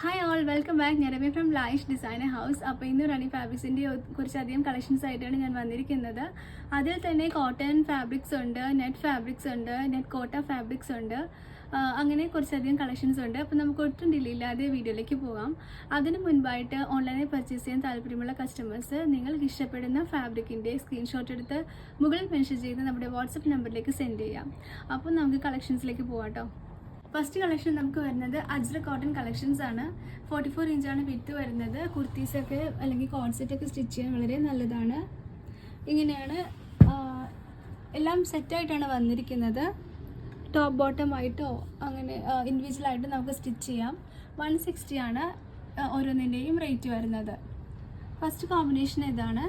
Hi all, welcome back. ഞാൻ Ramya from ലൈഷ് designer house. അപ്പോൾ ഇന്ന് റണി ഫാബ്രിക്സിൻ്റെ കുറച്ചധികം കളക്ഷൻസ് ആയിട്ടാണ് ഞാൻ വന്നിരിക്കുന്നത്. അതിൽ തന്നെ കോട്ടൺ ഫാബ്രിക്സ് ഉണ്ട്, നെറ്റ് ഫാബ്രിക്സ് ഉണ്ട്, നെറ്റ് കോട്ട ഫാബ്രിക്സ് ഉണ്ട്. അങ്ങനെ കുറച്ചധികം കളക്ഷൻസ് ഉണ്ട്. അപ്പോൾ നമുക്ക് ഒട്ടും ഡിലേ ഇല്ലാതെ വീഡിയോയിലേക്ക് പോകാം. അതിന് മുൻപായിട്ട് ഓൺലൈനിൽ പർച്ചേസ് ചെയ്യാൻ താല്പര്യമുള്ള കസ്റ്റമേഴ്സ് നിങ്ങൾക്ക് ഇഷ്ടപ്പെടുന്ന ഫാബ്രിക്കിൻ്റെ സ്ക്രീൻഷോട്ട് എടുത്ത് മുകളിൽ മെൻഷൻ ചെയ്ത് നമ്മുടെ വാട്സപ്പ് നമ്പറിലേക്ക് സെൻഡ് ചെയ്യാം. അപ്പോൾ നമുക്ക് കളക്ഷൻസിലേക്ക് പോകാം കേട്ടോ. ഫസ്റ്റ് കളക്ഷൻ നമുക്ക് വരുന്നത് അജ്ര കോട്ടൺ കളക്ഷൻസ് ആണ്. 44 ഇഞ്ചാണ് വിത്ത് വരുന്നത്. കുർത്തീസൊക്കെ അല്ലെങ്കിൽ കോൺസെറ്റൊക്കെ സ്റ്റിച്ച് ചെയ്യാൻ വളരെ നല്ലതാണ്. ഇങ്ങനെയാണ് എല്ലാം സെറ്റായിട്ടാണ് വന്നിരിക്കുന്നത്. ടോപ്പ് ബോട്ടം ആയിട്ടോ അങ്ങനെ ഇൻഡിവിജ്വലായിട്ട് നമുക്ക് സ്റ്റിച്ച് ചെയ്യാം. 160 ആണ് ഓരോന്നിൻ്റെയും റേറ്റ് വരുന്നത്. ഫസ്റ്റ് കോമ്പിനേഷൻ ഇതാണ്.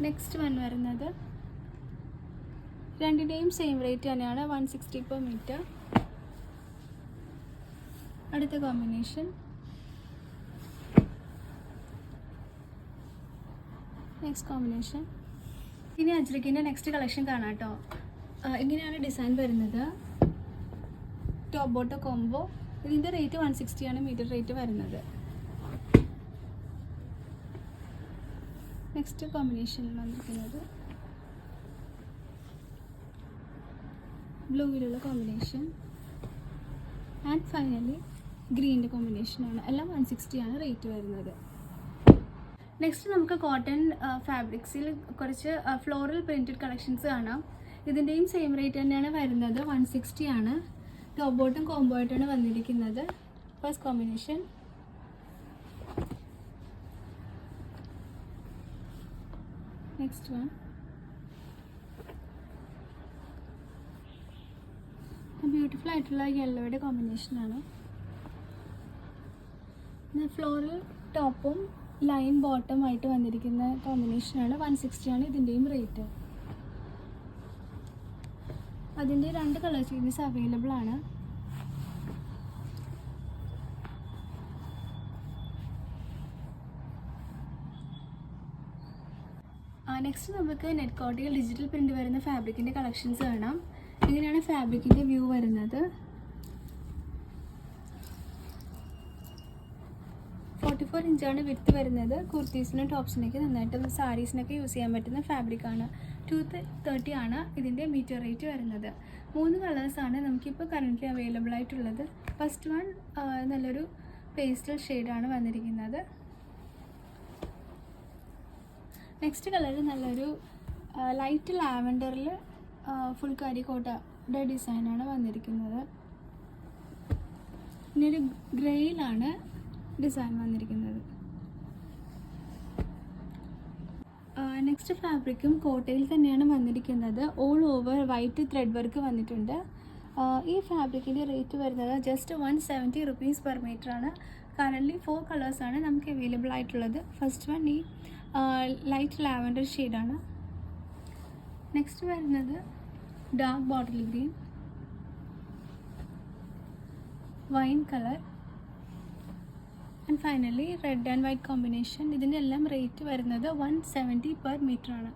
നെക്സ്റ്റ് വൺ വരുന്നത് രണ്ടിൻ്റെയും സെയിം റേറ്റ് തന്നെയാണ്, 160 per മീറ്റർ. അടുത്ത കോമ്പിനേഷൻ നെക്സ്റ്റ് കോമ്പിനേഷൻ. ഇനി അജ്രക്കിൻ്റെ നെക്സ്റ്റ് കളക്ഷൻ കാണാം കേട്ടോ. ഇങ്ങനെയാണ് ഡിസൈൻ വരുന്നത്. ടോപ്പ് ബോട്ടോ കോംബോ. ഇതിൻ്റെ റേറ്റ് 160 ആണ് മീറ്റർ റേറ്റ് വരുന്നത്. നെക്സ്റ്റ് കോമ്പിനേഷനിൽ വന്നിരിക്കുന്നത് ബ്ലൂവിലുള്ള കോമ്പിനേഷൻ ആൻഡ് ഫൈനലി ഗ്രീനിൻ്റെ കോമ്പിനേഷനാണ്. എല്ലാം 160 ആണ് റേറ്റ് വരുന്നത്. നെക്സ്റ്റ് നമുക്ക് കോട്ടൺ ഫാബ്രിക്സിൽ കുറച്ച് ഫ്ലോറൽ പ്രിൻറ്റഡ് കളക്ഷൻസ് കാണാം. ഇതിൻ്റെയും സെയിം റേറ്റ് തന്നെയാണ് വരുന്നത്, 160 ആണ്. ടോപ്പ് ബോട്ടും കോംബോ ആയിട്ടാണ് വന്നിരിക്കുന്നത്. First combination. Next one beautiful ആയിട്ടുള്ള യെല്ലോയുടെ കോമ്പിനേഷനാണ്. ഫ്ലോറൽ ടോപ്പും ലൈൻ ബോട്ടം ആയിട്ട് വന്നിരിക്കുന്ന കോമ്പിനേഷനാണ്. 160 ആണ് ഇതിൻ്റെയും റേറ്റ്. അതിൻ്റെ രണ്ട് കളർ ചേഞ്ചസ് അവൈലബിൾ ആണ്. നെക്സ്റ്റ് നമുക്ക് നെറ്റ് കോട്ടയിൽ ഡിജിറ്റൽ പ്രിൻ്റ് വരുന്ന ഫാബ്രിക്കിൻ്റെ കളക്ഷൻസ് കാണാം. ഇങ്ങനെയാണ് ഫാബ്രിക്കിൻ്റെ വ്യൂ വരുന്നത്. 44 ഇഞ്ചാണ് വിത്ത് വരുന്നത്. കുർത്തീസിനും ടോപ്സിനൊക്കെ നന്നായിട്ട് സാരീസിനൊക്കെ യൂസ് ചെയ്യാൻ പറ്റുന്ന ഫാബ്രിക്കാണ്. 230 ആണ് ഇതിൻ്റെ മീറ്റർ റേറ്റ് വരുന്നത്. 3 കളേഴ്സാണ് നമുക്കിപ്പോൾ കറൻ്റ്ലി അവൈലബിൾ ആയിട്ടുള്ളത്. ഫസ്റ്റ് വൺ നല്ലൊരു പേസ്റ്റൽ ഷെയ്ഡാണ് വന്നിരിക്കുന്നത്. നെക്സ്റ്റ് കളർ നല്ലൊരു ലൈറ്റ് ലാവൻഡറിൽ ഫുൾ കാരി കോട്ടയുടെ ഡിസൈനാണ് വന്നിരിക്കുന്നത്. ഇനി ഒരു ഗ്രേയിലാണ് ഡിസൈൻ വന്നിരിക്കുന്നത്. നെക്സ്റ്റ് ഫാബ്രിക്കും കോട്ടയിൽ തന്നെയാണ് വന്നിരിക്കുന്നത്. All over white thread work വന്നിട്ടുണ്ട്. ഈ ഫാബ്രിക്കിൻ്റെ റേറ്റ് വരുന്നത് ജസ്റ്റ് 170 rupees per മീറ്റർ ആണ്. കറൻ്റ്ലി 4 കളേഴ്സാണ് നമുക്ക് അവൈലബിൾ ആയിട്ടുള്ളത്. ഫസ്റ്റ് വൺ ഈ ലൈറ്റ് ലാവൻഡർ ഷെയ്ഡാണ്. നെക്സ്റ്റ് വരുന്നത് dark bottle green, wine colour and finally red and white combination. ഇതിൻ്റെ എല്ലാം റേറ്റ് വരുന്നത് 170 per മീറ്റർ ആണ്.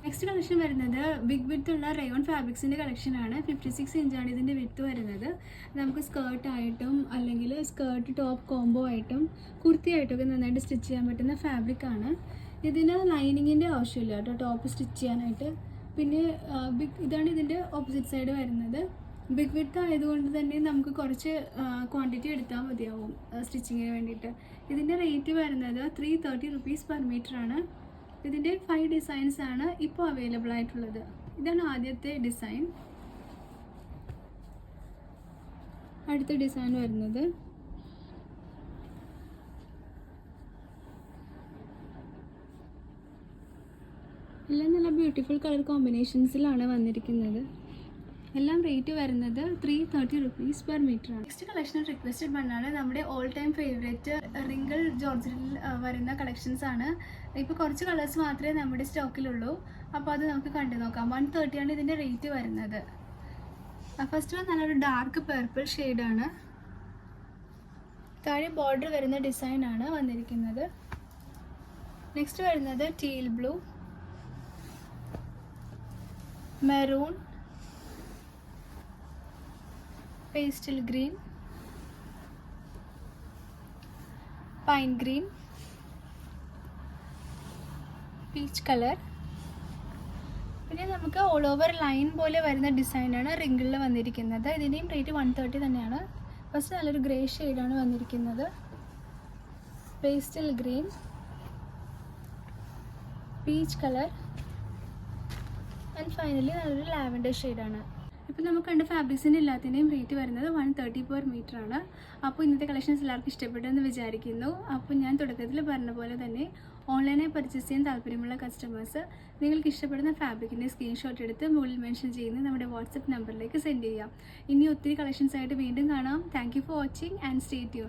നെക്സ്റ്റ് കളക്ഷൻ വരുന്നത് ബിഗ് വിത്ത് ഉള്ള റയോൺ ഫാബ്രിക്സിൻ്റെ കളക്ഷനാണ്. 56 ഇഞ്ചാണ് ഇതിൻ്റെ വിത്ത് വരുന്നത്. നമുക്ക് സ്കേർട്ടായിട്ടും അല്ലെങ്കിൽ സ്കേർട്ട് ടോപ്പ് കോംബോ ആയിട്ടും കുർത്തിയായിട്ടൊക്കെ നന്നായിട്ട് സ്റ്റിച്ച് ചെയ്യാൻ പറ്റുന്ന ഫാബ്രിക്കാണ്. ഇതിന് ലൈനിങ്ങിൻ്റെ ആവശ്യമില്ല കേട്ടോ ടോപ്പ് സ്റ്റിച്ച് ചെയ്യാനായിട്ട്. പിന്നെ ഇതാണ് ഇതിൻ്റെ ഓപ്പോസിറ്റ് സൈഡ് വരുന്നത്. ബിഗ് വിത്ത് ആയതുകൊണ്ട് തന്നെ നമുക്ക് കുറച്ച് ക്വാണ്ടിറ്റി എടുത്താൽ മതിയാവും സ്റ്റിച്ചിങ്ങിന് വേണ്ടിയിട്ട്. ഇതിൻ്റെ റേറ്റ് വരുന്നത് 330 rupees per മീറ്റർ ആണ്. ഇതിൻ്റെ 5 ഡിസൈൻസ് ആണ് ഇപ്പോൾ അവൈലബിൾ ആയിട്ടുള്ളത്. ഇതാണ് ആദ്യത്തെ ഡിസൈൻ. അടുത്ത ഡിസൈൻ വരുന്നത് എല്ലാം നല്ല ബ്യൂട്ടിഫുൾ കളർ കോമ്പിനേഷൻസിലാണ് വന്നിരിക്കുന്നത്. എല്ലാം റേറ്റ് വരുന്നത് 330 rupees per മീറ്റർ ആണ്. നെക്സ്റ്റ് കളക്ഷൻ റിക്വസ്റ്റഡ് വണ്ണാണ്. നമ്മുടെ ഓൾ ടൈം ഫേവറേറ്റ് റിങ്കിൾ ജോർജറ്റിൽ വരുന്ന കളക്ഷൻസ് ആണ്. ഇപ്പോൾ കുറച്ച് കളേഴ്സ് മാത്രമേ നമ്മുടെ സ്റ്റോക്കിലുള്ളൂ. അപ്പോൾ അത് നമുക്ക് കണ്ടു നോക്കാം. 130 ആണ് ഇതിൻ്റെ റേറ്റ് വരുന്നത്. ഫസ്റ്റ് വൺ നല്ലൊരു ഡാർക്ക് പർപ്പിൾ ഷെയ്ഡാണ്. താഴെ ബോർഡർ വരുന്ന ഡിസൈനാണ് വന്നിരിക്കുന്നത്. നെക്സ്റ്റ് വരുന്നത് teal blue, maroon pastel green, pine green, peach colour. പിന്നെ നമുക്ക് ഓൾ ഓവർ ലൈൻ പോലെ വരുന്ന ഡിസൈനാണ് റിങ്കിളിൽ വന്നിരിക്കുന്നത്. ഇതിൻ്റെയും റേറ്റ് 130 തന്നെയാണ്. ഫസ്റ്റ് നല്ലൊരു ഗ്രേ ഷെയ്ഡാണ് വന്നിരിക്കുന്നത്. Pastel green, peach colour and finally നല്ലൊരു ലാവൻഡർ ഷെയ്ഡാണ്. ഇപ്പോൾ നമുക്ക് കണ്ട ഫാബ്രിക്സിൻ്റെ എല്ലാത്തിൻ്റെയും റേറ്റ് വരുന്നത് 130 per meter ആണ്. അപ്പോൾ ഇന്നത്തെ കളക്ഷൻസ് എല്ലാവർക്കും ഇഷ്ടപ്പെട്ടെന്ന് വിചാരിക്കുന്നു. അപ്പോൾ ഞാൻ തുടക്കത്തിൽ പറഞ്ഞ പോലെ തന്നെ ഓൺലൈനായി പർച്ചേസ് ചെയ്യാൻ താല്പര്യമുള്ള കസ്റ്റമേഴ്സ് നിങ്ങൾക്ക് ഇഷ്ടപ്പെടുന്ന ഫാബ്രിക്കിൻ്റെ സ്ക്രീൻഷോട്ട് എടുത്ത് മുകളിൽ മെൻഷൻ ചെയ്യുന്ന നമ്മുടെ വാട്സപ്പ് നമ്പറിലേക്ക് സെൻഡ് ചെയ്യാം. ഇനി ഒത്തിരി കളക്ഷൻസ് ആയിട്ട് വീണ്ടും കാണാം. Thank you for watching and stay tune.